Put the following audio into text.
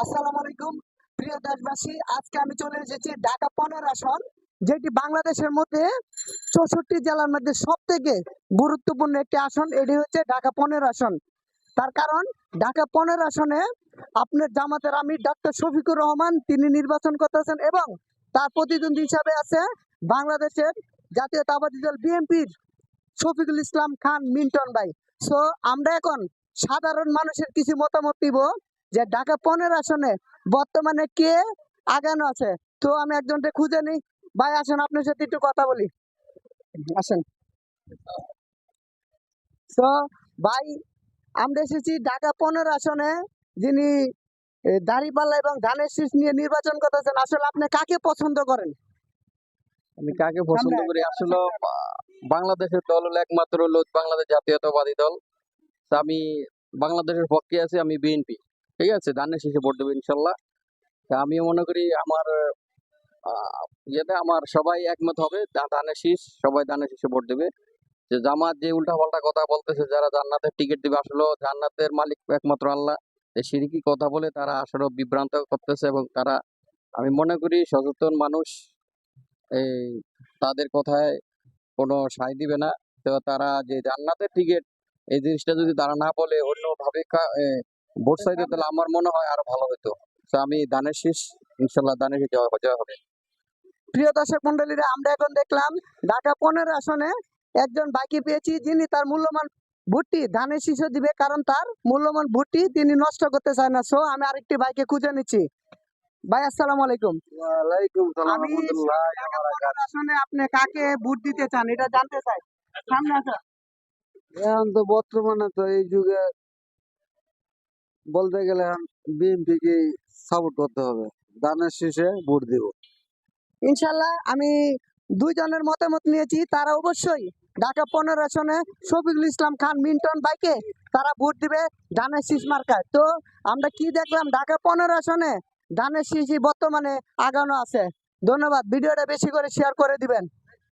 আসসালামু আলাইকুম প্রিয় দেশবাসী, আজকে আমি চলে এসেছি ঢাকা 15 আসন, যেটি বাংলাদেশের মধ্যে 64 জেলার মধ্যে সবথেকে গুরুত্বপূর্ণ একটি আসন। এটি হচ্ছে ঢাকা 15 আসন। তার কারণ ঢাকা 15 আসনে আপনার জামাতের আমির ডক্টর শফিকুর রহমান তিনি নির্বাচন করতেছেন এবং তার প্রতিদ্বন্দ্বী হিসাবে আছে বাংলাদেশের জাতীয়তাবাদী দল বিএনপির শফিকুল ইসলাম খান মিন্টন ভাই। সো আমরা এখন সাধারণ মানুষের কিছু মতামত দিব যে ঢাকা 15 আসনে বর্তমানে কে আগানো আছে। তো আমি একজনকে খুঁজে নিই। ভাই আসেন, আপনার সাথে একটু কথা বলি, আসেন। তো ভাই, আমরা এসেছি ঢাকা 15 আসনে, যিনি দাঁড়িপাল্লা এবং ধানের শীষ নিয়ে নির্বাচন করতেছেন। আসলে আপনি কাকে পছন্দ করেন? আমি কাকে পছন্দ করি আসলে বাংলাদেশের দল হলো একমাত্র হলো বাংলাদেশ জাতীয়তাবাদী দল। তা আমি বাংলাদেশের পক্ষে আছি, আমি বিএনপি। ঠিক আছে, ধানের শীষে ভোট দেবো ইনশাল্লাহ। তা আমি মনে করি আমার ইয়েতে আমার সবাই একমত হবে, ধানের শীষ, সবাই ধানের শীষে ভোট দেবে। যে জামাত যে উল্টা পাল্টা কথা বলতেছে, যারা জান্নাতের টিকিট দিবে, আসলে জান্নাতের মালিক একমাত্র আল্লাহ। এই সিরিকি কথা বলে তারা আসলে বিভ্রান্ত করতেছে এবং তারা, আমি মনে করি সচেতন মানুষ এই তাদের কথায় কোনো সায় দিবে না। তো তারা যে জান্নাতের টিকিট, এই জিনিসটা যদি তারা না বলে অন্যভাবে ভোট চাইতে, তাহলে আমার মনে হয় আরো ভালো হতো। তো আমি ধানের শীষ, ইনশাল্লাহ ধানের শীষ জয় হবে। প্রিয় দর্শক মন্ডলীরা, আমরা এখন দেখলাম ঢাকা 15 আসনে একজন ভাইকে পেয়েছি, যিনি তার মূল্যবান ভোটটি ধানের শীষে দিবে, কারণ তার মূল্যবান ভোটটি তিনি নষ্ট করতে চায় না। সো আমি আরেকটি ভাইকে খুঁজে নিচ্ছি। ভাই আসসালামু আলাইকুম। ওয়ালাইকুম সালাম আমি রহমতুল্লাহ। ঢাকা 15 আসনে আপনি কাকে ভোট দিতে চান এটা জানতে চাই। সামনে আসা। এখন তো বর্তমানে তো এই যুগে বলতে গেলে বিএনপি কে সাপোর্ট করতে হবে, ধানের শীষে ভোট দিব। ইনশাল্লাহ আমি দুইজনের মতামত নিয়েছি, তারা অবশ্যই ঢাকা 15 আসনে শফিকুল ইসলাম খান মিন্টন ভাইকে তারা ভোট দিবে ধানের শীষ মার্কায়। তো আমরা কি দেখলাম, ঢাকা 15 আসনে ধানের শীষই বর্তমানে আগানো আছে। ধন্যবাদ, ভিডিওটা বেশি করে শেয়ার করে দিবেন।